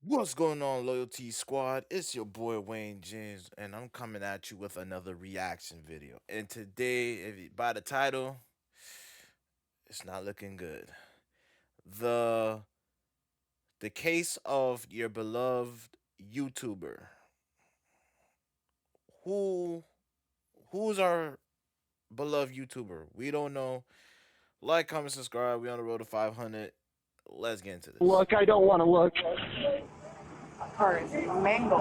What's going on, Loyalty Squad? It's your boy Wayne James, and I'm coming at you with another reaction video. And today, by the title, it's not looking good. The the case of your beloved YouTuber. Who who's our beloved YouTuber? We don't know. Like, comment, subscribe. We on the road to 500. Let's get into this. Look, I don't want to look. Or is it mango?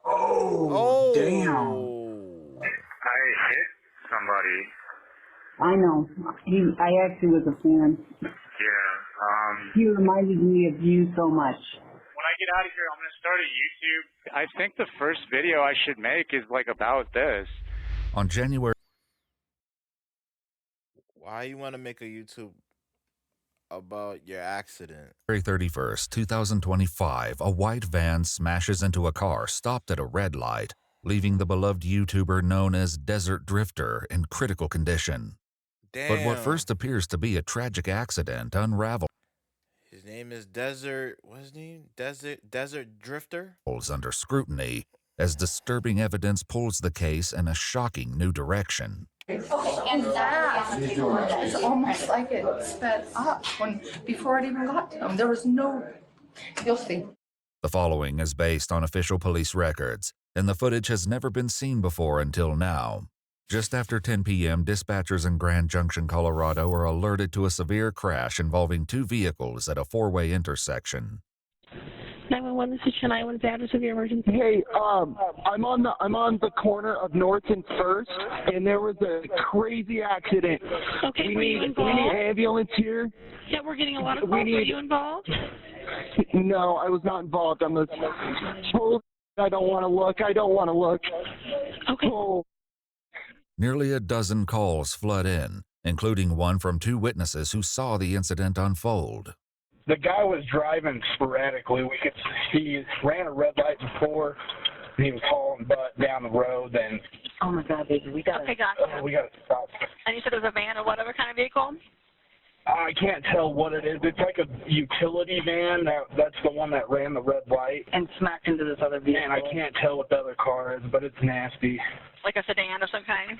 Oh, damn. I hit somebody. I know. I actually was a fan. Yeah. He reminded me of you so much. When I get out of here, I'm gonna start a YouTube. I think the first video I should make is like about this. On January Why you want to make a YouTube about your accident? 31st, 2025, a white van smashes into a car stopped at a red light, leaving the beloved YouTuber known as Desert Drifter in critical condition. Damn. But what first appears to be a tragic accident unravels His name is Desert. What's his name? Desert Drifter. under scrutiny as disturbing evidence pulls the case in a shocking new direction. Okay, and that is almost like it sped up before it even got to him. There was no, you'll see. The following is based on official police records, and the footage has never been seen before until now. Just after 10 p.m., dispatchers in Grand Junction, Colorado are alerted to a severe crash involving two vehicles at a four-way intersection. 911, this is Chennai. What is the address of your emergency? Hey, I'm on the corner of North and First, and there was a crazy accident. Okay, we were you need involved? ambulance here. Yeah, we're getting a lot of calls. Were you involved? No, I was not involved. I'm a total. I don't want to look. I don't want to look. Okay. Oh. Nearly a dozen calls flood in, including one from two witnesses who saw the incident unfold. The guy was driving sporadically. We could see he ran a red light before. And he was hauling butt down the road. And Oh my God, baby, we got Okay, gotcha. we got to stop. And you said it was a van or whatever kind of vehicle? I can't tell what it is. It's like a utility van. That's the one that ran the red light. and smacked into this other vehicle. And I can't tell what the other car is, but it's nasty. Like a sedan of some kind?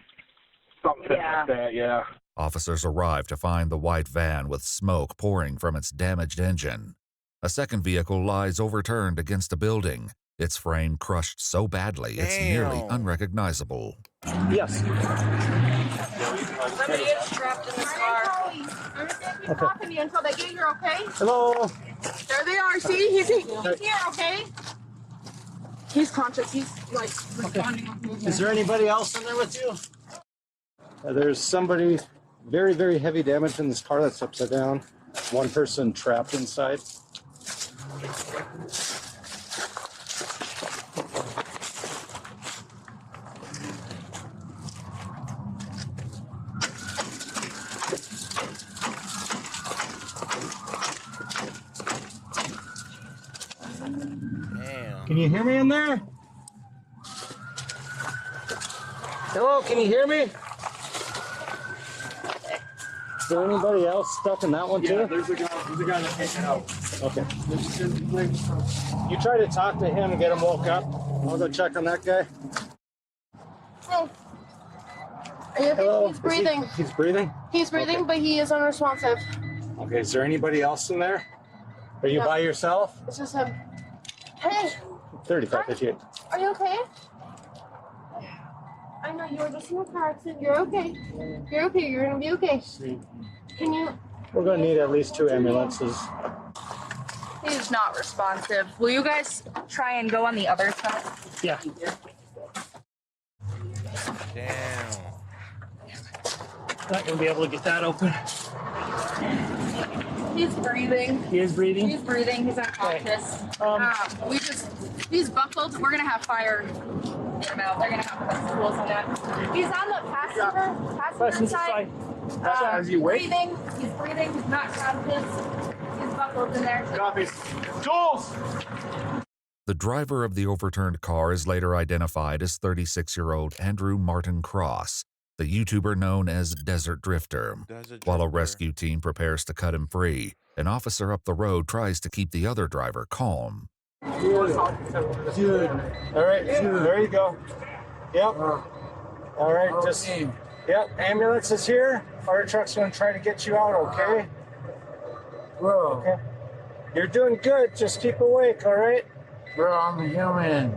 Something Yeah. like that, yeah. Officers arrive to find the white van with smoke pouring from its damaged engine. A second vehicle lies overturned against a building, its frame crushed so badly it's nearly Damn. unrecognizable. Yes. Somebody is trapped in this car. He's talking to you until they get here, okay? Hello. There they are. See, he's here, okay? He's conscious. He's like responding with movement. Is there anybody else in there with you? There's somebody very, very heavy damage in this car that's upside down. One person trapped inside. Damn. Can you hear me in there? Hello, can you hear me? Is there anybody else stuck in that one too? There's a guy that takes it out. Okay. You try to talk to him and get him woke up. I'll go check on that guy. Oh. Are you okay? Hello. He's breathing. He's breathing? He's breathing, Okay. but he is unresponsive. Okay, is there anybody else in there? Are you No. by yourself? It's just him. Hey, 35, 58. are you okay? I know you were just in a car accident. You're okay. You're okay. You're gonna be okay. Can you? We're gonna need at least 2 ambulances. He's not responsive. Will you guys try and go on the other side? Yeah. Damn. Not gonna be able to get that open. He's breathing. He is breathing? He's breathing. He's unconscious. He's buckled. We're gonna have fire. Get him out. They're gonna have the tools on that. He's on the passenger side. Is he awake? Breathing. He's breathing. He's not conscious. He's buckled in there. Copies. Tools! The driver of the overturned car is later identified as 36-year-old Andrew Martin Cross. the YouTuber known as Desert Drifter. While a rescue team prepares to cut him free, an officer up the road tries to keep the other driver calm. Dude. All right, there you go. Yep. All right, just, yep, ambulance is here. Fire truck's gonna try to get you out, okay? Bro. Okay. You're doing good, just keep awake, all right? Bro, I'm a human.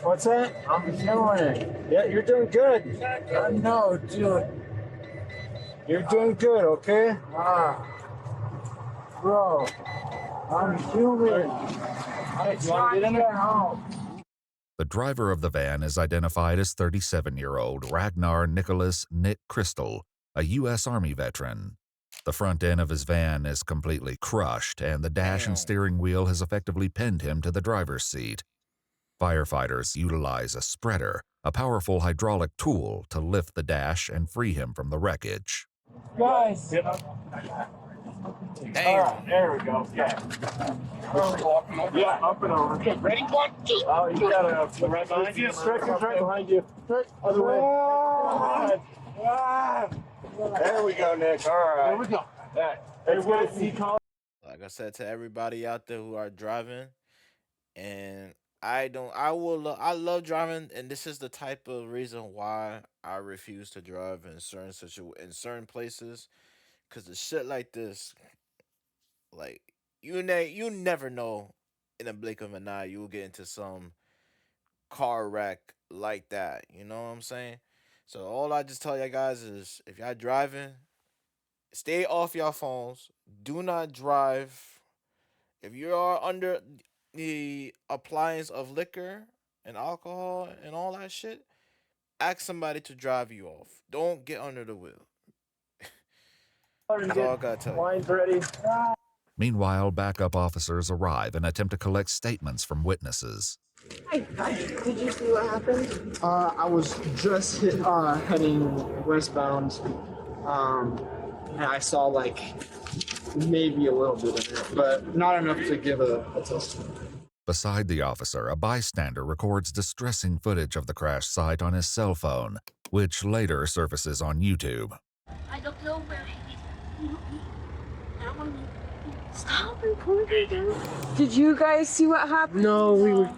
What's that? I'm a human. Yeah, you're doing good. No, dude. You're doing good, okay? Bro, I'm human. I'm trying to get home. The driver of the van is identified as 37-year-old Ragnar Nicholas Nick Kristl, a U.S. Army veteran. The front end of his van is completely crushed, and the dash and steering wheel has effectively pinned him to the driver's seat. Firefighters utilize a spreader, a powerful hydraulic tool, to lift the dash and free him from the wreckage. Guys. Damn. There we go. Yeah. Yeah, up and over. Okay, ready? 1, 2. Oh, you got a right behind you. Stretcher's right behind you. Other way. There we go, Nick. All right. There we go. Like I said to everybody out there who are driving, and I love driving, and this is the type of reason why I refuse to drive in certain places, because the shit like this, like you never know, in a blink of an eye you will get into some car wreck like that. You know what I'm saying? So all I just tell you guys is, if y'all driving, stay off your phones. Do not drive. If you are under the appliance of liquor and alcohol and all that shit, ask somebody to drive you off. Don't get under the wheel. That's all I gotta tell you. Line's ready. Meanwhile, backup officers arrive and attempt to collect statements from witnesses. Hi. Did you see what happened? I was just heading westbound, and I saw like maybe a little bit of it, but not enough to give a testimony. Beside the officer, a bystander records distressing footage of the crash site on his cell phone, which later surfaces on YouTube. I don't know where he is. Stop recording. Did you guys see what happened? No, we were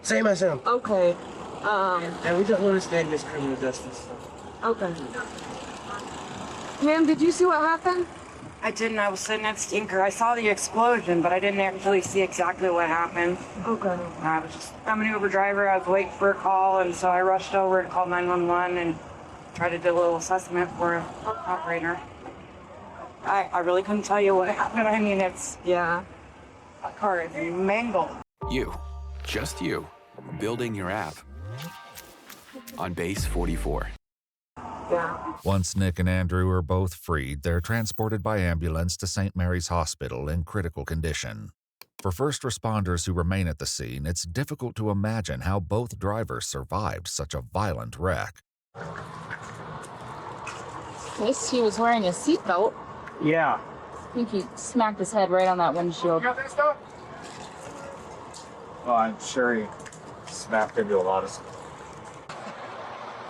same as him. Okay. And we just want to stand this criminal justice. Okay. Ma'am, did you see what happened? I didn't. I was sitting at Stinker. I saw the explosion, but I didn't actually see exactly what happened. Okay. I'm an Uber driver. I was waiting for a call, and so I rushed over and called 911 and tried to do a little assessment for an operator. I really couldn't tell you what happened. I mean, a car is mangled. You, just you, building your app on Base 44. Yeah. Once Nick and Andrew are both freed, they're transported by ambulance to St. Mary's Hospital in critical condition. For first responders who remain at the scene, it's difficult to imagine how both drivers survived such a violent wreck. At least he was wearing a seatbelt. Yeah. I think he smacked his head right on that windshield. You got that stuff? Oh, I'm sure he smacked into a lot of stuff.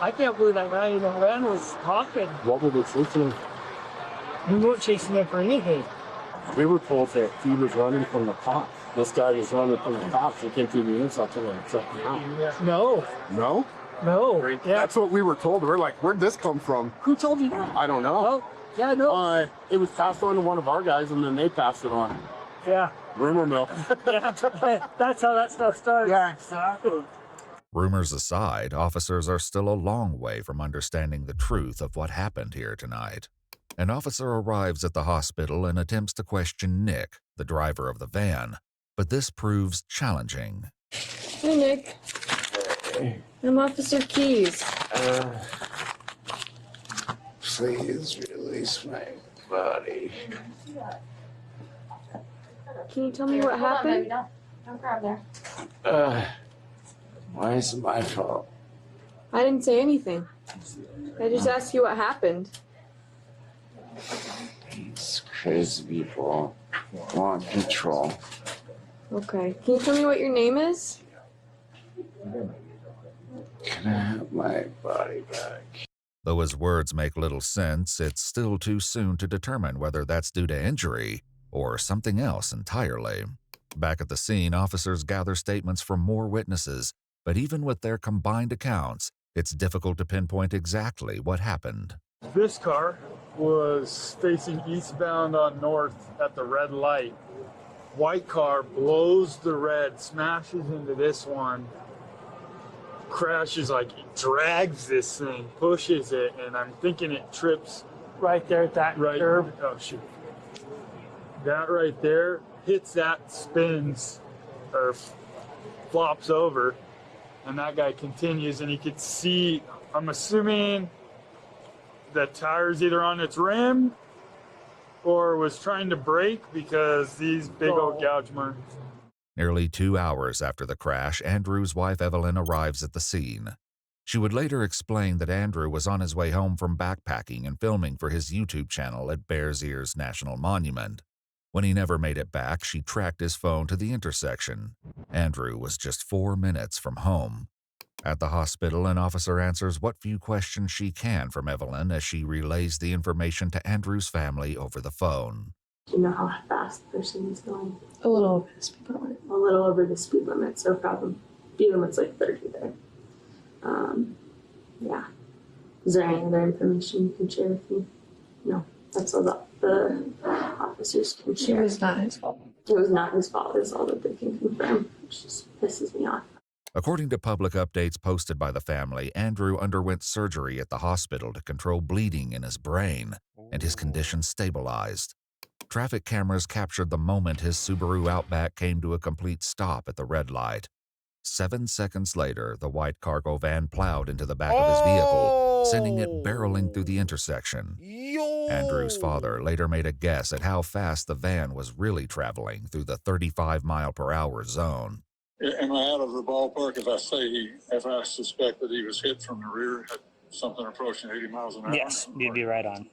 I can't believe that guy in the van was talking. What were we chasing him? We weren't chasing him for anything. We were told that he was running from the cops. This guy was running from the cops. He came through the intersection and took him out. No. No? No. Yeah. That's what we were told. We're like, where'd this come from? Who told you that? I don't know. Oh, yeah, no. It was passed on to one of our guys, and then they passed it on. Yeah. Rumor mill. Yeah. That's how that stuff started. Yeah, exactly. Rumors aside, officers are still a long way from understanding the truth of what happened here tonight. An officer arrives at the hospital and attempts to question Nick, the driver of the van, but this proves challenging. Hey, Nick. I'm Officer Keys. Please release my body. Can you tell me what happened? Don't grab there. Why is it my fault? I didn't say anything. I just asked you what happened. These crazy people want control. Okay. Can you tell me what your name is? Can I have my body back? Though his words make little sense, it's still too soon to determine whether that's due to injury or something else entirely. Back at the scene, officers gather statements from more witnesses, but even with their combined accounts, it's difficult to pinpoint exactly what happened. This car was facing eastbound on north at the red light. White car blows the red, smashes into this one, crashes, like it drags this thing, pushes it, and I'm thinking it trips Right there at that curb. Oh shoot! That right there hits that, spins, or flops over, and that guy continues, and he could see. I'm assuming the tire's either on its rim or was trying to brake because these big old gouge marks. Nearly 2 hours after the crash, Andrew's wife Evelyn arrives at the scene. She would later explain that Andrew was on his way home from backpacking and filming for his YouTube channel at Bears Ears National Monument. When he never made it back, she tracked his phone to the intersection. Andrew was just 4 minutes from home. At the hospital, an officer answers what few questions she can from Evelyn as she relays the information to Andrew's family over the phone. Do you know how fast the person is going? A little over the speed limit. A little over the speed limit, so probably speed limit's like 30 there. Yeah. Is there any other information you can share with me? No, that's all the officers can share. It was not his fault. It was not his fault, is all that they can confirm, which just pisses me off. According to public updates posted by the family, Andrew underwent surgery at the hospital to control bleeding in his brain, and his condition stabilized. Traffic cameras captured the moment his Subaru Outback came to a complete stop at the red light. 7 seconds later, the white cargo van plowed into the back of his vehicle, sending it barreling through the intersection. Andrew's father later made a guess at how fast the van was really traveling through the 35-mile-per-hour zone. Am I out of the ballpark if I suspect that he was hit from the rear at something approaching 80 miles an hour? Yes, you'd be right on.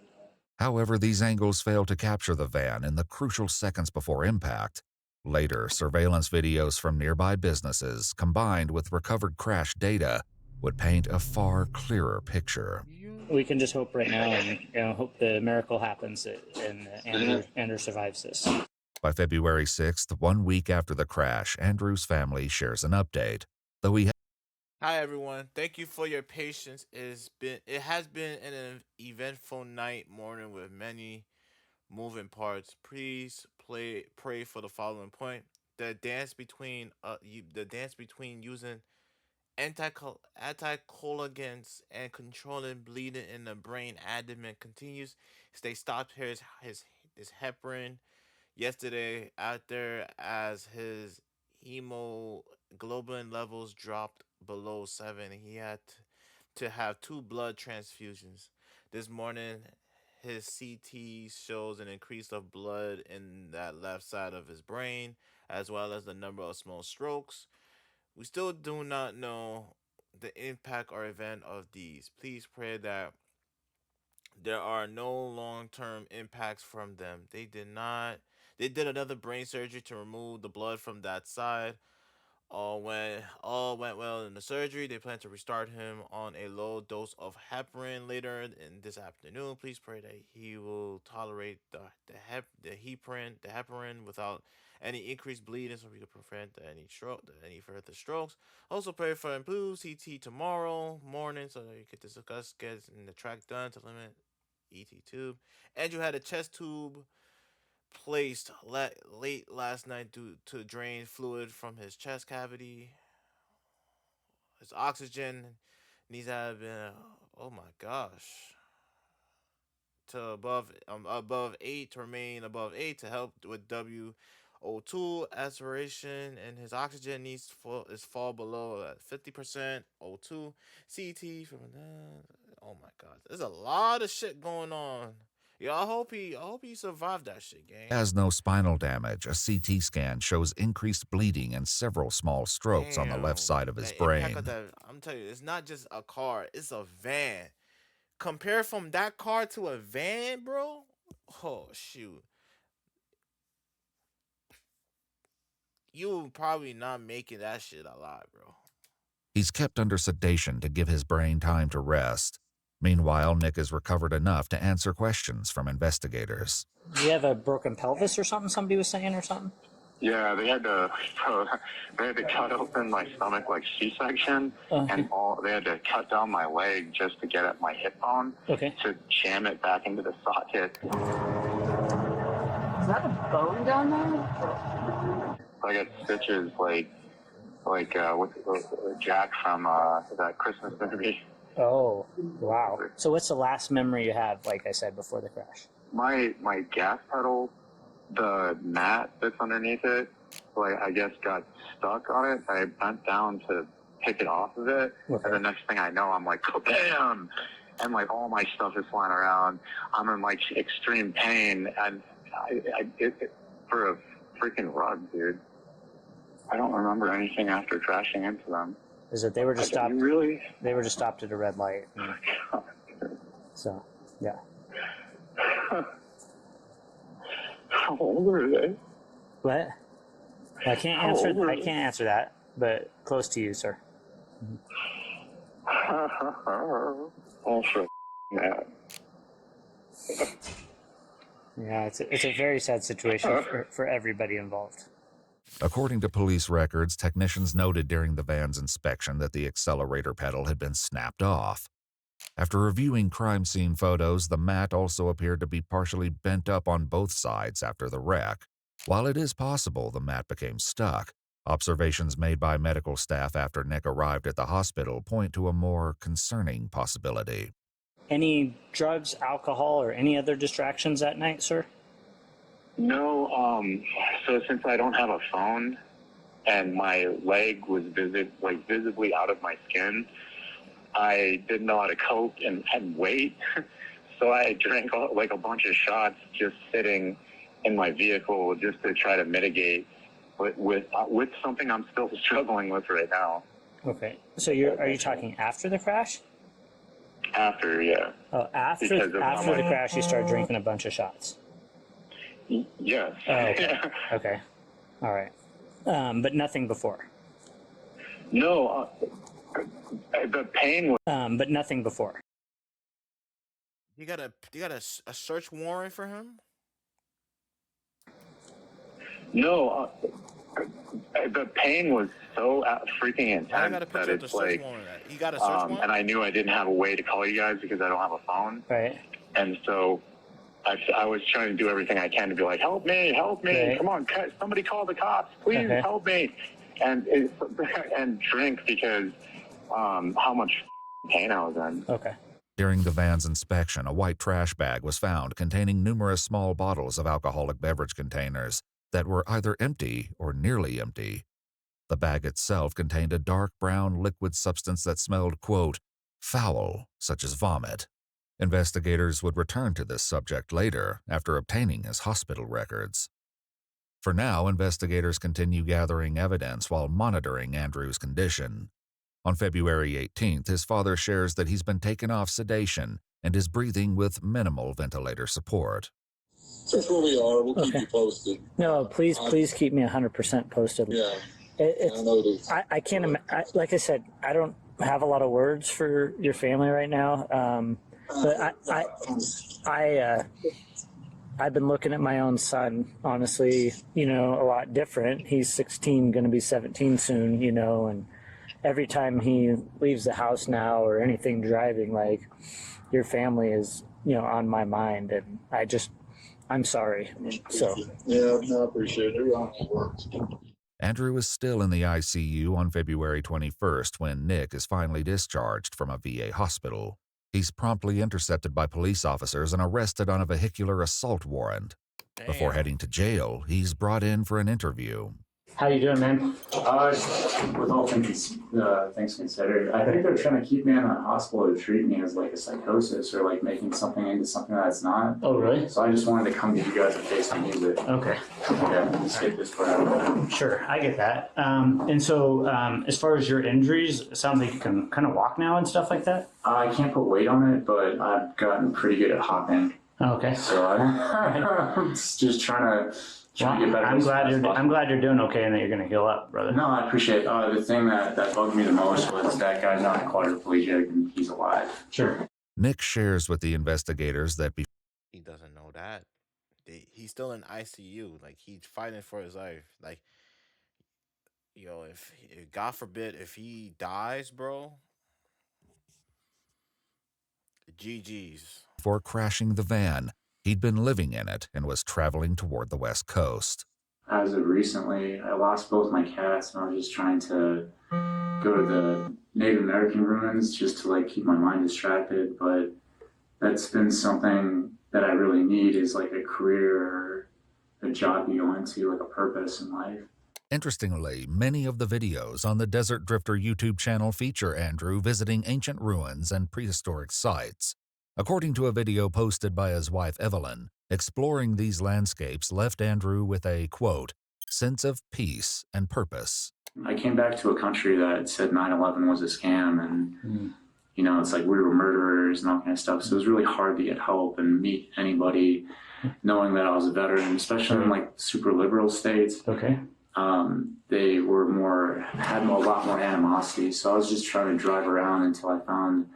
However, these angles failed to capture the van in the crucial seconds before impact. Later, surveillance videos from nearby businesses, combined with recovered crash data, would paint a far clearer picture. We can just hope right now and hope the miracle happens and Andrew survives this. By February 6th, 1 week after the crash, Andrew's family shares an update. Though he Hi everyone, thank you for your patience. It has been an eventful morning with many moving parts. Please pray for the following point: the dance between using anticoagulants and controlling bleeding in the brain abdomen continues. They stopped his heparin yesterday after as his hemoglobin levels dropped below 7. He had to have 2 blood transfusions. This morning, his CT shows an increase of blood in that left side of his brain, as well as the number of small strokes. We still do not know the impact or event of these. Please pray that there are no long-term impacts from them. They did not. They did another brain surgery to remove the blood from that side. All went well in the surgery. They plan to restart him on a low dose of heparin later in this afternoon. Please pray that he will tolerate the heparin without any increased bleeding, so we can prevent any further strokes. Also pray for improved CT tomorrow morning, so that you can discuss getting the track done to limit ET tube. Andrew had a chest tube placed late last night due to drain fluid from his chest cavity. His oxygen needs to have been, oh my gosh, to above 8, to remain above 8 to help with WO2 aspiration, and his oxygen needs is fall below 50% O2 CT from oh my god, there's a lot of shit going on. Yeah, I hope he survived that shit, gang. has no spinal damage. A CT scan shows increased bleeding and several small strokes on the left side of his brain. I'm telling you, it's not just a car, it's a van. Compare from that car to a van, bro. Oh shoot. You probably not making that shit alive, bro. He's kept under sedation to give his brain time to rest. Meanwhile, Nick has recovered enough to answer questions from investigators. Do you have a broken pelvis or something? Somebody was saying or something. Yeah, they had to cut open my stomach like C-section, and they had to cut down my leg just to get at my hip bone to jam it back into the socket. Is that a bone down there? I got stitches like with Jack from that Christmas movie. Oh, wow. So what's the last memory you have, like I said, before the crash? My gas pedal, the mat that's underneath it, like I guess got stuck on it. I bent down to pick it off of it, and the next thing I know, I'm like, bam! And like all my stuff is flying around. I'm in like extreme pain, and for a freaking rug, dude. I don't remember anything after crashing into them. Is that they were just stopped? Really? They were just stopped at a red light. So, yeah. How old are they? What? I can't answer that, but close to you, sir. Oh, for that. Yeah, it's a very sad situation for everybody involved. According to police records, technicians noted during the van's inspection that the accelerator pedal had been snapped off. After reviewing crime scene photos, the mat also appeared to be partially bent up on both sides after the wreck. While it is possible the mat became stuck, observations made by medical staff after Nick arrived at the hospital point to a more concerning possibility. Any drugs, alcohol, or any other distractions that night, sir? No, so since I don't have a phone and my leg was visibly out of my skin, I didn't know how to cope and wait. So I drank like a bunch of shots just sitting in my vehicle just to try to mitigate with something I'm still struggling with right now. Okay. So are you talking after the crash? After, yeah. Oh, after the crash, you started drinking a bunch of shots. Yes. Oh, okay. Okay. All right. But nothing before. No, the pain was. But nothing before. You got a search warrant for him? No, the pain was so freaking intense that it's like. You got a search warrant? And I knew I didn't have a way to call you guys because I don't have a phone. Right. And so I was trying to do everything I can to be like, help me, right. Come on, somebody call the cops, please help me, and drink because how much pain I was in. Okay. During the van's inspection, a white trash bag was found containing numerous small bottles of alcoholic beverage containers that were either empty or nearly empty. The bag itself contained a dark brown liquid substance that smelled, quote, foul, such as vomit. Investigators would return to this subject later after obtaining his hospital records. For now, investigators continue gathering evidence while monitoring Andrew's condition. On February 18th, his father shares that he's been taken off sedation and is breathing with minimal ventilator support. That's where we are. We'll keep you posted. No, please keep me 100% posted. Yeah. I know it is. I can't like I said, I don't have a lot of words for your family right now. But I've been looking at my own son, honestly, a lot different. He's 16, going to be 17 soon, and every time he leaves the house now or anything driving, like, your family is, on my mind, and I'm sorry. So. Yeah, no, I appreciate it. Andrew is still in the ICU on February 21st when Nick is finally discharged from a VA hospital. He's promptly intercepted by police officers and arrested on a vehicular assault warrant. Damn. Before heading to jail, he's brought in for an interview. How you doing, man? With all things considered, I think they're trying to keep me in a hospital to treat me as like a psychosis or like making something into something that's not. Oh, really? So I just wanted to come to you guys and face my music. Okay. Yeah, just get this forever. Sure, I get that. And so as far as your injuries, it sounds like you can kind of walk now and stuff like that? I can't put weight on it, but I've gotten pretty good at hopping. Okay. So I'm just trying to get better. I'm glad you're doing okay and that you're going to heal up, brother. No, I appreciate it. The thing that bugged me the most was that guy's not quadriplegic and he's alive. Sure. Nick shares with the investigators that He doesn't know that. He's still in ICU. Like, he's fighting for his life. Like, yo, if God forbid, if he dies, bro, GG's. before crashing the van, he'd been living in it and was traveling toward the West Coast. As of recently, I lost both my cats, and I was just trying to go to the Native American ruins just to like keep my mind distracted. But that's been something that I really need, is like a career or a job you go into, like a purpose in life. Interestingly, many of the videos on the Desert Drifter YouTube channel feature Andrew visiting ancient ruins and prehistoric sites. According to a video posted by his wife Evelyn, exploring these landscapes left Andrew with a, quote, sense of peace and purpose. I came back to a country that said 9/11 was a scam, and you know, it's like we were murderers and all kind of stuff. So it was really hard to get help and meet anybody, knowing that I was a veteran, especially in like super liberal states. Okay. They had a lot more animosity. So I was just trying to drive around until I found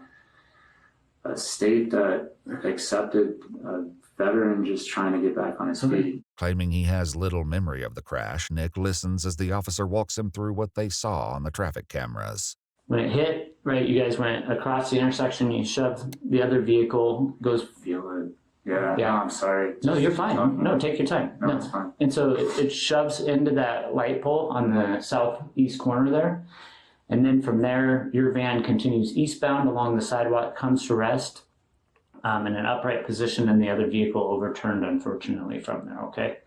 a state that accepted a veteran just trying to get back on his feet. Claiming he has little memory of the crash, Nick listens as the officer walks him through what they saw on the traffic cameras. When it hit, right, you guys went across the intersection, you shoved the other vehicle, goes... Feel it. Yeah, Yeah. no, I'm sorry. No, you're fine. No, take your time. No, it's fine. And so it shoves into that light pole on the southeast corner there. And then from there, your van continues eastbound along the sidewalk, comes to rest in an upright position, and the other vehicle overturned, unfortunately, from there, okay?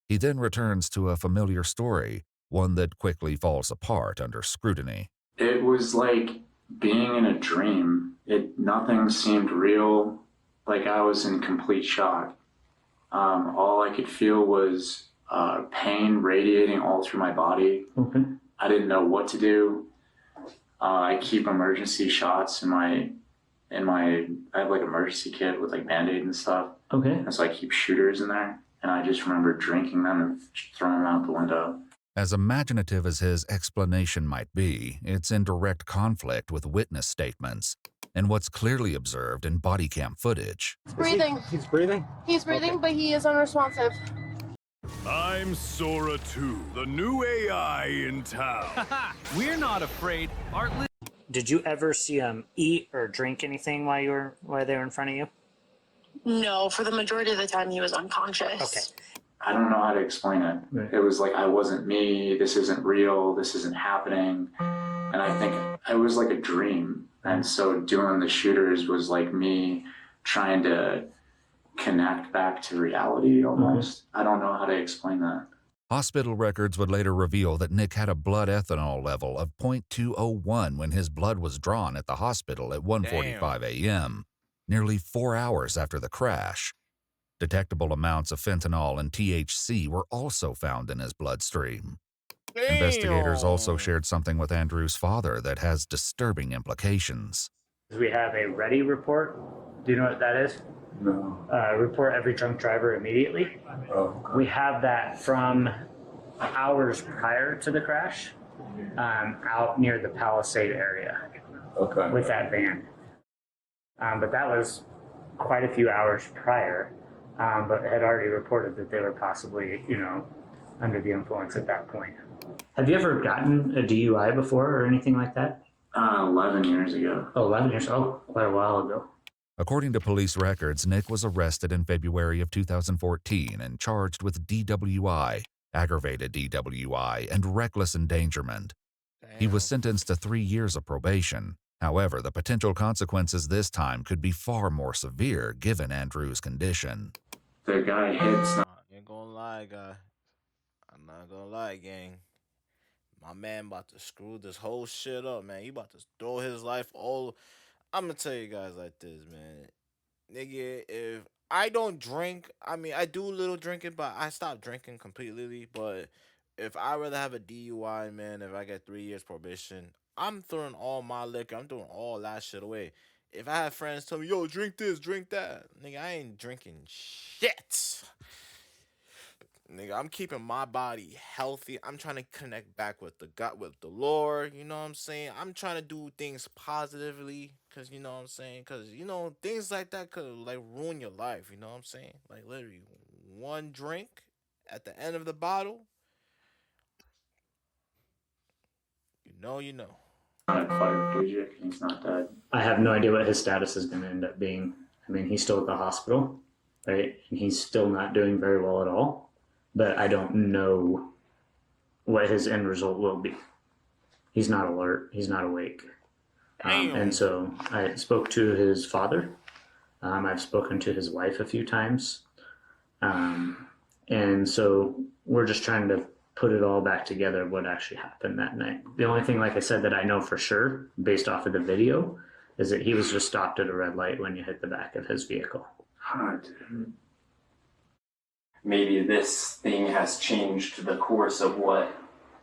He then returns to a familiar story, one that quickly falls apart under scrutiny. It was like being in a dream. Nothing seemed real. Like I was in complete shock. All I could feel was pain radiating all through my body. Okay. I didn't know what to do. I keep emergency shots I have like emergency kit with like Band-Aid and stuff. Okay. And so I keep shooters in there, and I just remember drinking them and throwing them out the window. As imaginative as his explanation might be, it's in direct conflict with witness statements and what's clearly observed in body cam footage. He's breathing. He's breathing? He's breathing, but he is unresponsive. I'm Sora 2, the new AI in town. We're not afraid. Did you ever see him eat or drink anything while they were in front of you? No, for the majority of the time he was unconscious. Okay. I don't know how to explain it. Right. It was like I wasn't me. This isn't real. This isn't happening. And I think it was like a dream. And so doing the shooters was like me trying to connect back to reality almost. I don't know how to explain that. Hospital records would later reveal that Nick had a blood ethanol level of 0.201 when his blood was drawn at the hospital at 1:45 a.m., nearly 4 hours after the crash. Detectable amounts of fentanyl and THC were also found in his bloodstream. Damn. Investigators also shared something with Andrew's father that has disturbing implications. We have a ready report. Do you know what that is? No. Report every drunk driver immediately. Oh. We have that from hours prior to the crash, out near the Palisade area. Okay. With that van. But that was quite a few hours prior, but had already reported that they were possibly, under the influence at that point. Have you ever gotten a DUI before or anything like that? 11 years ago. Oh, 11 years. Oh, quite a while ago. According to police records, Nick was arrested in February of 2014 and charged with DWI, aggravated DWI, and reckless endangerment. He was sentenced to 3 years of probation. However, the potential consequences this time could be far more severe given Andrew's condition. The guy hits. I ain't gonna lie, guy. I'm not gonna lie, gang. My man about to screw this whole shit up, man. He about to throw his life all... I'm gonna tell you guys like this, man. Nigga, if I don't drink, I mean, I do a little drinking, but I stopped drinking completely. But if I rather have a DUI, man, if I get 3 years probation, I'm throwing all my liquor. I'm throwing all that shit away. If I have friends tell me, yo, drink this, drink that, nigga, I ain't drinking shit. Nigga, I'm keeping my body healthy. I'm trying to connect back with the God, with the Lord. You know what I'm saying? I'm trying to do things positively, cause you know what I'm saying. Cause you know things like that could like ruin your life. You know what I'm saying? Like literally, one drink at the end of the bottle. You know. Not a quadriplegic, and he's not dead. I have no idea what his status is going to end up being. I mean, he's still at the hospital, right? And he's still not doing very well at all. But I don't know what his end result will be. He's not alert. He's not awake. And so I spoke to his father. I've spoken to his wife a few times. And so we're just trying to put it all back together, what actually happened that night. The only thing, like I said, that I know for sure, based off of the video, is that he was just stopped at a red light when you hit the back of his vehicle. Maybe this thing has changed the course of what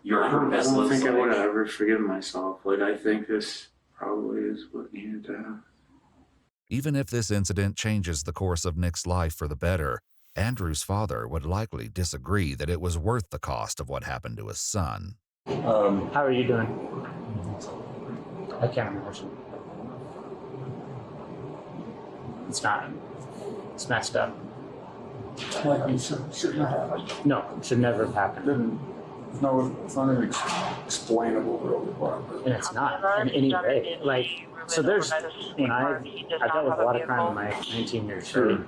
your purpose looks like. I don't think I would have ever forgiven myself. Like, I think this probably is what needed to happen. Even if this incident changes the course of Nick's life for the better, Andrew's father would likely disagree that it was worth the cost of what happened to his son. How are you doing? I can't imagine. It's not. It's messed up. Like you shouldn't have happened. No, it should never have happened. No, it's not even explainable, really. And it's not in any way. Like, so there's, when I've dealt with a lot of crime in my 19 years, right?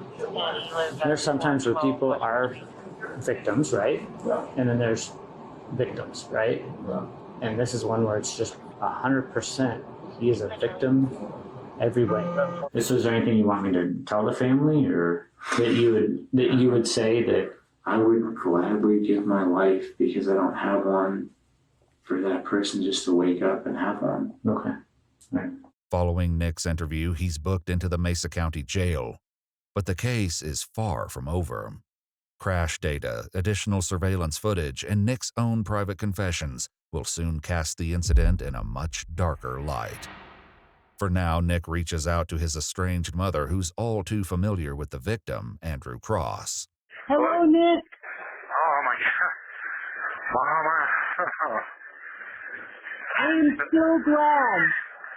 There's sometimes where people are victims, right? And then there's victims, right? And this is one where it's just 100%. He is a victim every way. So is there anything you want me to tell the family, or that you would say that I would gladly give my life, because I don't have one, for that person just to wake up and have one. Okay. Right. Following Nick's interview, he's booked into the Mesa County Jail. But the case is far from over. Crash data, additional surveillance footage, and Nick's own private confessions will soon cast the incident in a much darker light. For now, Nick reaches out to his estranged mother, who's all too familiar with the victim, Andrew Cross. Hello, Nick. Oh my God.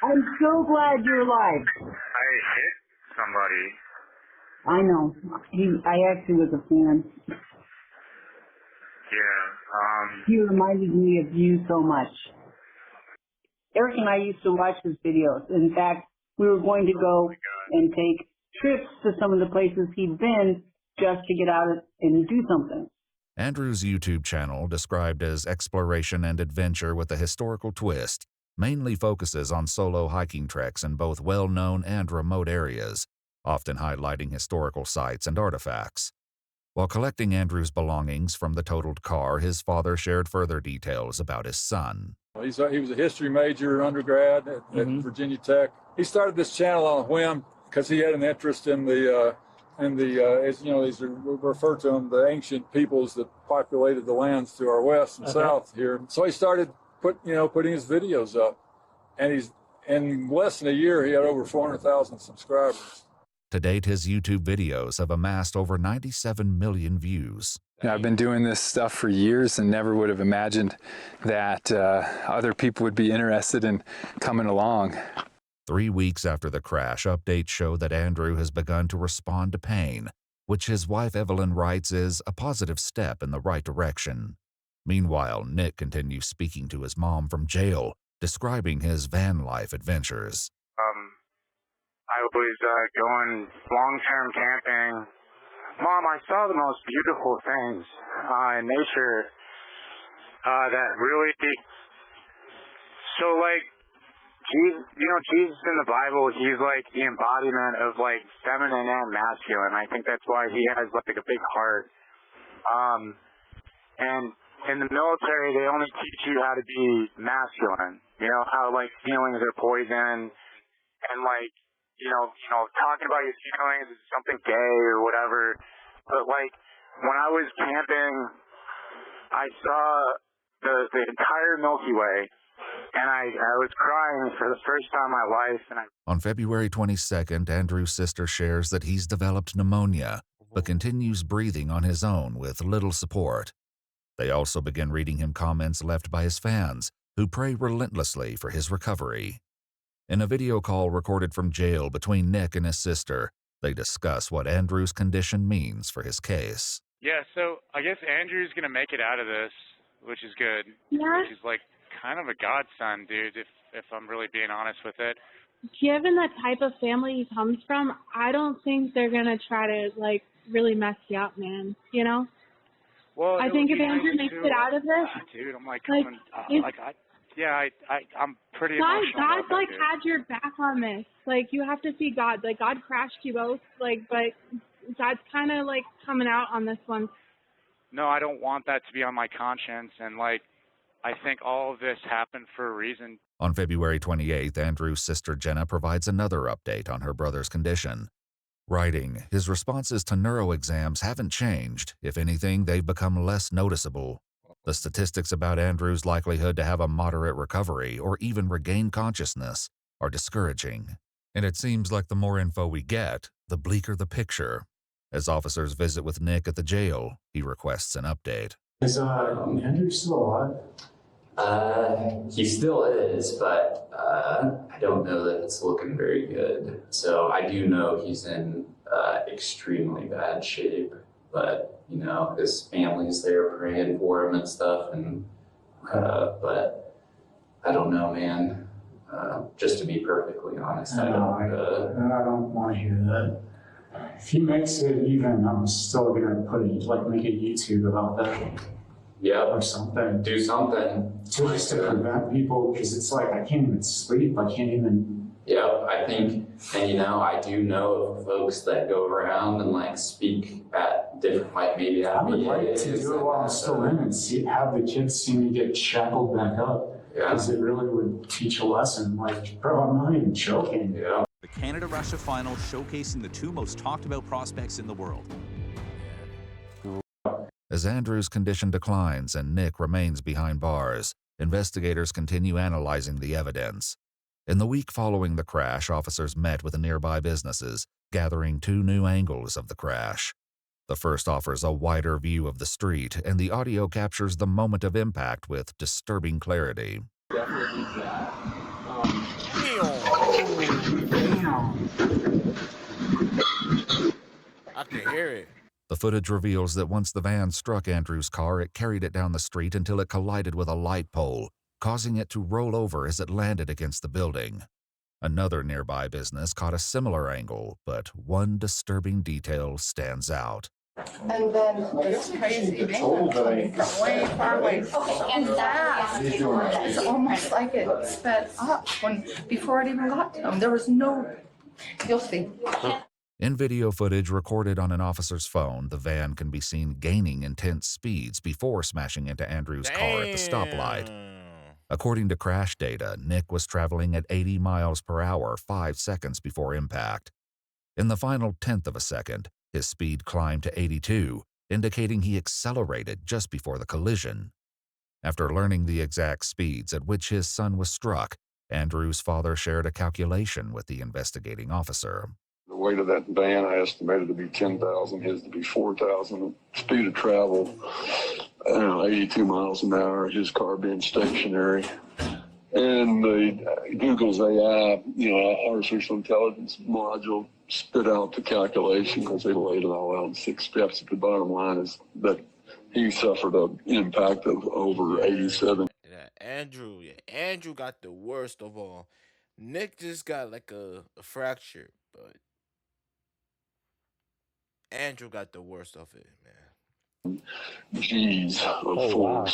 I'm so glad you're alive. I hit somebody. I know. I actually was a fan. Yeah. He reminded me of you so much. Eric and I used to watch his videos. In fact, we were going to go and take trips to some of the places he'd been just to get out and do something. Andrew's YouTube channel, described as exploration and adventure with a historical twist, mainly focuses on solo hiking treks in both well-known and remote areas, often highlighting historical sites and artifacts. While collecting Andrew's belongings from the totaled car, his father shared further details about his son. He was a history major undergrad at Virginia Tech. He started this channel on a whim because he had an interest in the as you know, these are referred to them, the ancient peoples that populated the lands to our west and south here. So he started putting his videos up, and he's in less than a year he had over 400,000 subscribers. To date, his YouTube videos have amassed over 97 million views. I've been doing this stuff for years and never would have imagined that other people would be interested in coming along. 3 weeks after the crash, updates show that Andrew has begun to respond to pain, which his wife Evelyn writes is a positive step in the right direction. Meanwhile, Nick continues speaking to his mom from jail, describing his van life adventures. I was going long-term camping. Mom, I saw the most beautiful things in nature that really... So, like, Jesus in the Bible, he's like the embodiment of like feminine and masculine. I think that's why he has like a big heart. And in the military, they only teach you how to be masculine. You know, how like feelings are poison, and like, talking about your feelings is something gay or whatever. But like, when I was camping, I saw the entire Milky Way. And I was crying for the first time in my life. On February 22nd, Andrew's sister shares that he's developed pneumonia, but continues breathing on his own with little support. They also begin reading him comments left by his fans, who pray relentlessly for his recovery. In a video call recorded from jail between Nick and his sister, they discuss what Andrew's condition means for his case. Yeah, so I guess Andrew's going to make it out of this, which is good. Yeah. Which is like kind of a godsend, dude, if I'm really being honest with it. Given the type of family he comes from, I don't think they're going to try to, like, really mess you up, man. You know? Well, I think if Andrew makes it out of this, dude, I'm like, like, I'm pretty God, emotional about that, like, dude. had your back on this. Like, you have to see God. Like, God crashed you both. Like, but God's kind of, like, coming out on this one. No, I don't want that to be on my conscience, and, like, I think all of this happened for a reason. On February 28th, Andrew's sister Jenna provides another update on her brother's condition. Writing, his responses to neuro exams haven't changed. If anything, they've become less noticeable. The statistics about Andrew's likelihood to have a moderate recovery or even regain consciousness are discouraging. And it seems like the more info we get, the bleaker the picture. As officers visit with Nick at the jail, he requests an update. Is Andrew still alive? He still is, but I don't know that it's looking very good. So I do know he's in extremely bad shape, but you know, his family's there praying for him and stuff, and but I don't know, man. Just to be perfectly honest, I don't want to hear that. If he makes it even, I'm still gonna make a YouTube about that. Yeah, or something. Do something. Just to prevent people, because it's like I can't even sleep. I can't even. Yeah, I think, and you know, I do know of folks that go around and like speak at different, like maybe at I would like to do it while I'm still in and have the kids see me get shackled back up. Yeah. Because it really would teach a lesson. Like, bro, I'm not even joking. Yeah. The Canada-Russia final showcasing the two most talked about prospects in the world. As Andrew's condition declines and Nick remains behind bars, investigators continue analyzing the evidence. In the week following the crash, officers met with the nearby businesses, gathering two new angles of the crash. The first offers a wider view of the street, and the audio captures the moment of impact with disturbing clarity. I can hear it. The footage reveals that once the van struck Andrew's car, it carried it down the street until it collided with a light pole, causing it to roll over as it landed against the building. Another nearby business caught a similar angle, but one disturbing detail stands out. And then it's crazy, from way far away. And that is almost like it sped up before it even got to him. There was no, you'll see. In video footage recorded on an officer's phone, the van can be seen gaining intense speeds before smashing into Andrew's car at the stoplight. According to crash data, Nick was traveling at 80 miles per hour 5 seconds before impact. In the final tenth of a second, his speed climbed to 82, indicating he accelerated just before the collision. After learning the exact speeds at which his son was struck, Andrew's father shared a calculation with the investigating officer. The weight of that van I estimated to be 10,000, his to be 4,000. Speed of travel, 82 miles an hour, his car being stationary. And the Google's AI, artificial intelligence module spit out the calculation because they laid it all out in 6 steps. But the bottom line is that he suffered an impact of over 87. Andrew got the worst of all. Nick just got like a fracture, but Andrew got the worst of it, man. G's of force. Wow.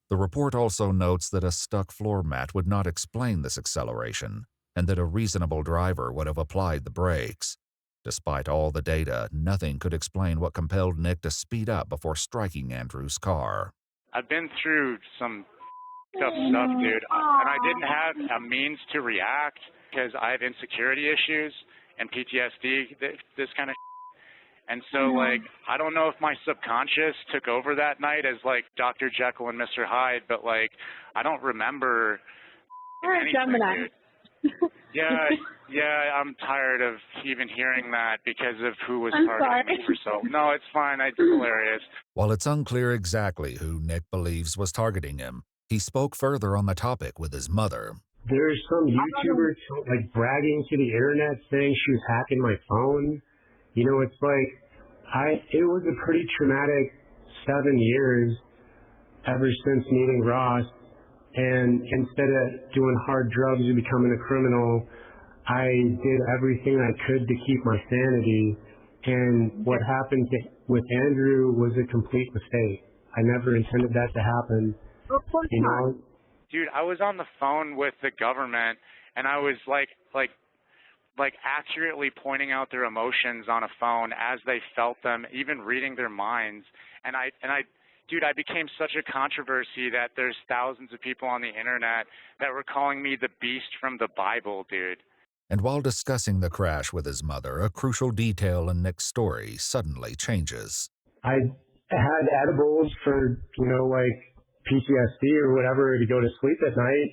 The report also notes that a stuck floor mat would not explain this acceleration, and that a reasonable driver would have applied the brakes. Despite all the data, nothing could explain what compelled Nick to speed up before striking Andrew's car. I've been through some tough stuff, dude, and I didn't have a means to react because I have insecurity issues and PTSD, this kind of. And so, like, I don't know if my subconscious took over that night as, like, Dr. Jekyll and Mr. Hyde, but, like, I don't remember anything, dude. Yeah, I'm tired of even hearing that because of who was I'm targeting me for so. No, it's fine. It's hilarious. While it's unclear exactly who Nick believes was targeting him, he spoke further on the topic with his mother. There's some YouTuber like bragging to the internet saying she was hacking my phone. You know, it's like it was a pretty traumatic 7 years ever since meeting Ross. And instead of doing hard drugs and becoming a criminal, I did everything I could to keep my sanity. And what happened with Andrew was a complete mistake. I never intended that to happen. You know? Dude, I was on the phone with the government, and I was like accurately pointing out their emotions on a phone as they felt them, even reading their minds. And I became such a controversy that there's thousands of people on the internet that were calling me the beast from the Bible, dude. And while discussing the crash with his mother, a crucial detail in Nick's story suddenly changes. I had edibles for, like PTSD or whatever to go to sleep at night,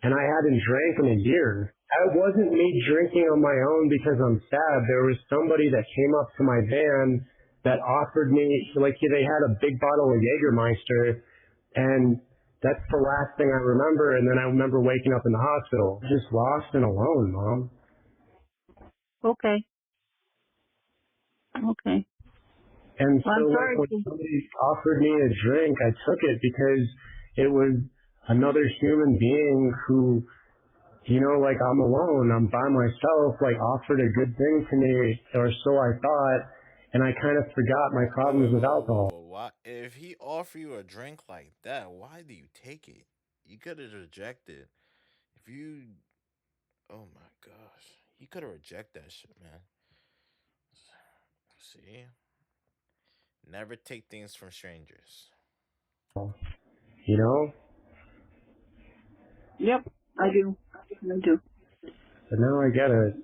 and I hadn't drank in a year. It wasn't me drinking on my own because I'm sad. There was somebody that came up to my van that offered me, they had a big bottle of Jägermeister, and that's the last thing I remember. And then I remember waking up in the hospital, just lost and alone, Mom. Okay. And Well, I'm so sorry. when somebody offered me a drink, I took it because it was another human being who, I'm alone, I'm by myself, offered a good thing to me, or so I thought, and I kind of forgot my problems with alcohol. Why? If he offer you a drink like that, why do you take it? You could have rejected. If you, oh my gosh, he could have rejected that shit, man. See, never take things from strangers. You know? Yep, I do. But now I get it.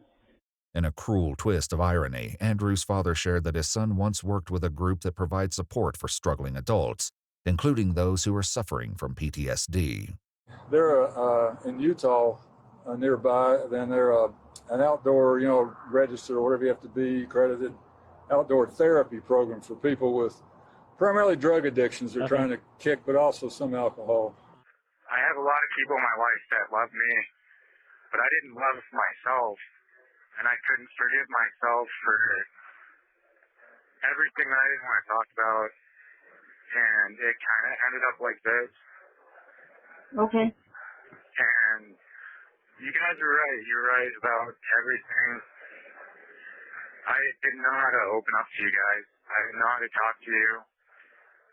In a cruel twist of irony, Andrew's father shared that his son once worked with a group that provides support for struggling adults, including those who are suffering from PTSD. They're in Utah nearby. Then they're an outdoor, registered or whatever you have to be, accredited outdoor therapy program for people with primarily drug addictions they're trying to kick, but also some alcohol. I have a lot of people in my life that love me, but I didn't love myself, and I couldn't forgive myself for everything that I didn't want to talk about, and it kind of ended up like this. Okay. And you guys are right. You're right about everything. I didn't know how to open up to you guys. I didn't know how to talk to you.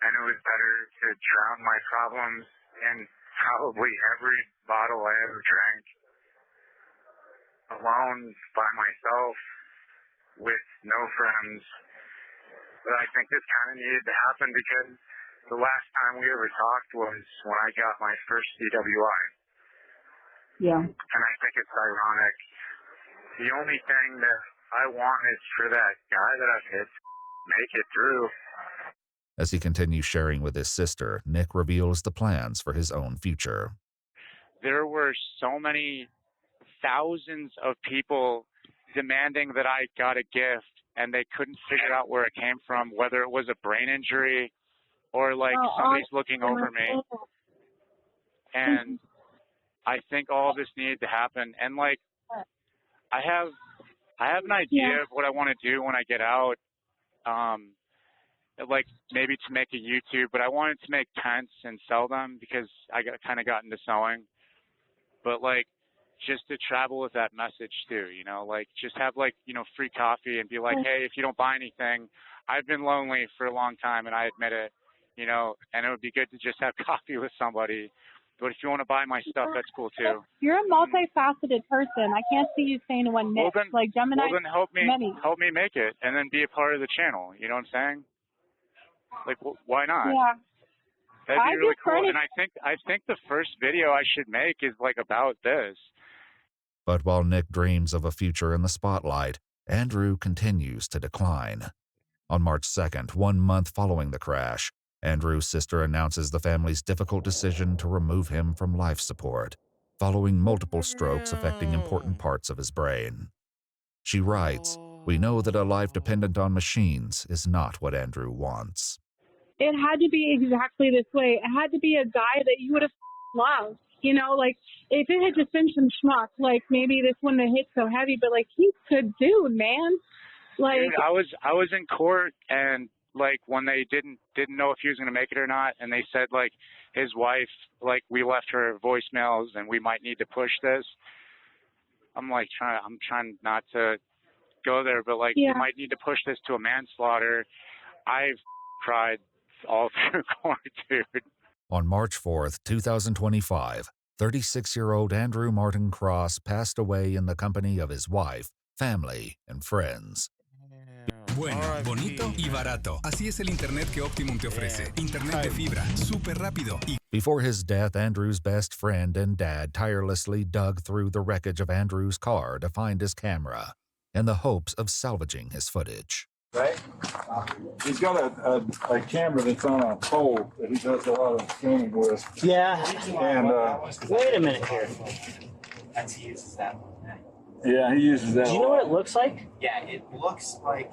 And it was better to drown my problems in probably every bottle I ever drank alone by myself with no friends. But I think this kind of needed to happen because the last time we ever talked was when I got my first DWI. Yeah. And I think it's ironic. The only thing that I want is for that guy that I've hit to make it through. As he continues sharing with his sister, Nick reveals the plans for his own future. There were so many thousands of people demanding that I got a gift, and they couldn't figure out where it came from, whether it was a brain injury or somebody's looking over me. And I think all of this needed to happen. And I have an idea of what I want to do when I get out. Maybe to make a YouTube, but I wanted to make tents and sell them because I kind of got into sewing. But just to travel with that message too, just have free coffee and be like, hey, if you don't buy anything, I've been lonely for a long time and I admit it, and it would be good to just have coffee with somebody. But if you want to buy my stuff, that's cool too. You're a multifaceted person. I can't see you staying in one niche. Gemini. Well, then help me make it, and then be a part of the channel. You know what I'm saying? Why not? Yeah. That'd be really cool. And I think the first video I should make is about this. But while Nick dreams of a future in the spotlight, Andrew continues to decline. On March 2nd, 1 month following the crash, Andrew's sister announces the family's difficult decision to remove him from life support. following multiple strokes affecting important parts of his brain. She writes, "We know that a life dependent on machines is not what Andrew wants." It had to be exactly this way. It had to be a guy that you would have loved. You know, like if it had just been some schmuck, like maybe this wouldn't have hit so heavy. But like he's a good dude, man. Like Dude, I was in court, and like when they didn't know if he was gonna make it or not, and they said like his wife, like we left her voicemails and we might need to push this. I'm trying not to go there, but like you might need to push this to a manslaughter. I've cried all through court, dude. On March 4th, 2025, 36-year-old Andrew Martin Cross passed away in the company of his wife, family, and friends. Bueno, bonito y barato. Así es el internet que Optimum te ofrece. Internet de fibra, súper rápido y Before his death, Andrew's best friend and dad tirelessly dug through the wreckage of Andrew's car to find his camera, in the hopes of salvaging his footage. Right? He's got a camera that's on a pole that he does a lot of filming with. Yeah. And wait a minute here. He uses that one. yeah, he uses that. Do you know what it looks like? Yeah, it looks like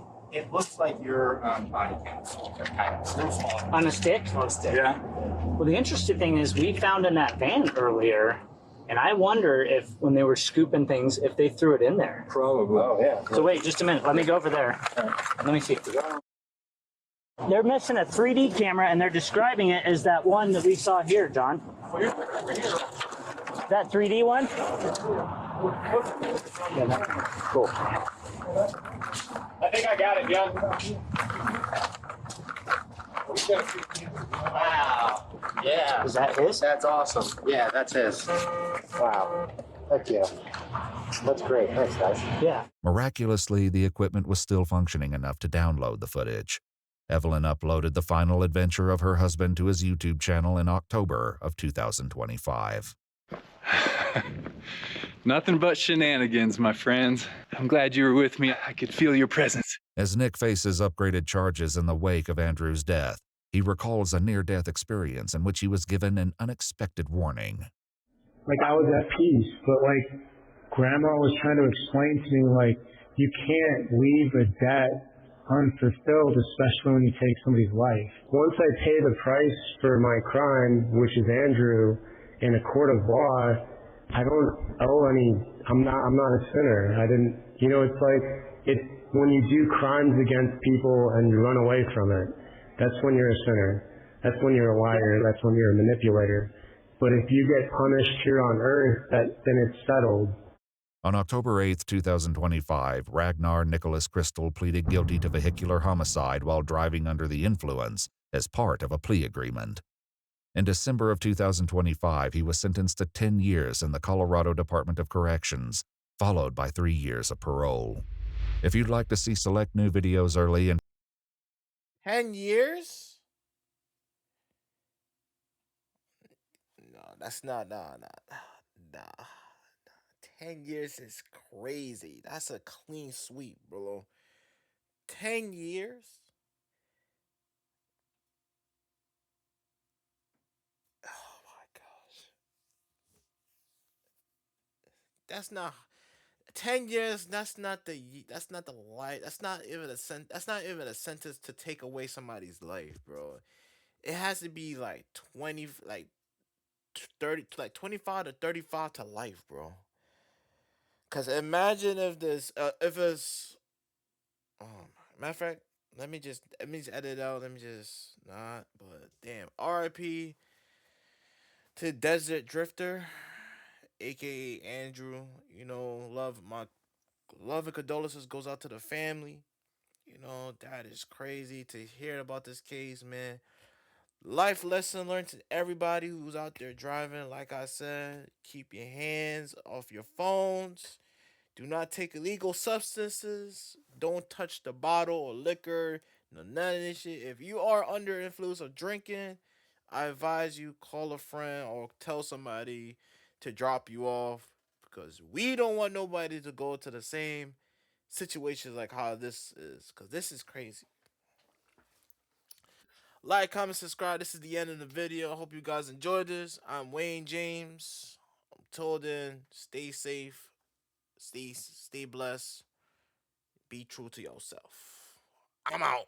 your body cam. Kind of. It's a little smaller. On a stick? On a stick. Yeah. Well, the interesting thing is we found in that van earlier, and I wonder if when they were scooping things, if they threw it in there. Probably. Oh, yeah. So wait, just a minute. Let me go over there. Let me see. They're missing a 3D camera, and they're describing it as that one that we saw here, John. That 3D one? Yeah, that one. Cool. I think I got it, John. Wow. Yeah. Is that his? That's awesome. Yeah, that's his. Wow. Heck yeah. That's great. Thanks, guys. Yeah. Miraculously, the equipment was still functioning enough to download the footage. Evelyn uploaded the final adventure of her husband to his YouTube channel in October of 2025. Nothing but shenanigans, my friends. I'm glad you were with me. I could feel your presence. As Nick faces upgraded charges in the wake of Andrew's death, he recalls a near-death experience in which he was given an unexpected warning. Like, I was at peace, but, like, Grandma was trying to explain to me, like, you can't leave a debt unfulfilled, especially when you take somebody's life. Once I pay the price for my crime, which is Andrew, in a court of law, I don't owe any, I'm not a sinner. I didn't, it's like, it's when you do crimes against people and you run away from it, that's when you're a sinner. That's when you're a liar. That's when you're a manipulator. But if you get punished here on earth, then it's settled. On October 8, 2025, Ragnar Nicholas Kristl pleaded guilty to vehicular homicide while driving under the influence as part of a plea agreement. In December of 2025, he was sentenced to 10 years in the Colorado Department of Corrections, followed by 3 years of parole. If you'd like to see select new videos early and 10 years? No, that's not, nah. 10 years is crazy. That's a clean sweep, bro. 10 years? Oh my gosh. That's not 10 years. That's not the life. That's not even a sentence to take away somebody's life, bro. It has to be like 20, like 30, like 25 to 35 to life, bro. Cause imagine if it's, matter of fact, let me just edit it out. Let me just not, but damn, R.I.P. to Desert Drifter, aka Andrew. Love and condolences goes out to the family. That is crazy to hear about this case, man. Life lesson learned to everybody who's out there driving. Like I said, keep your hands off your phones. Do not take illegal substances. Don't touch the bottle or liquor. No, none of this shit. If you are under influence of drinking, I advise you call a friend or tell somebody to drop you off because we don't want nobody to go to the same situations like how this is because this is crazy. Like, comment, subscribe. This is the end of the video. I hope you guys enjoyed this. I'm Wayne James. Till then, stay safe, stay blessed, be true to yourself. I'm out.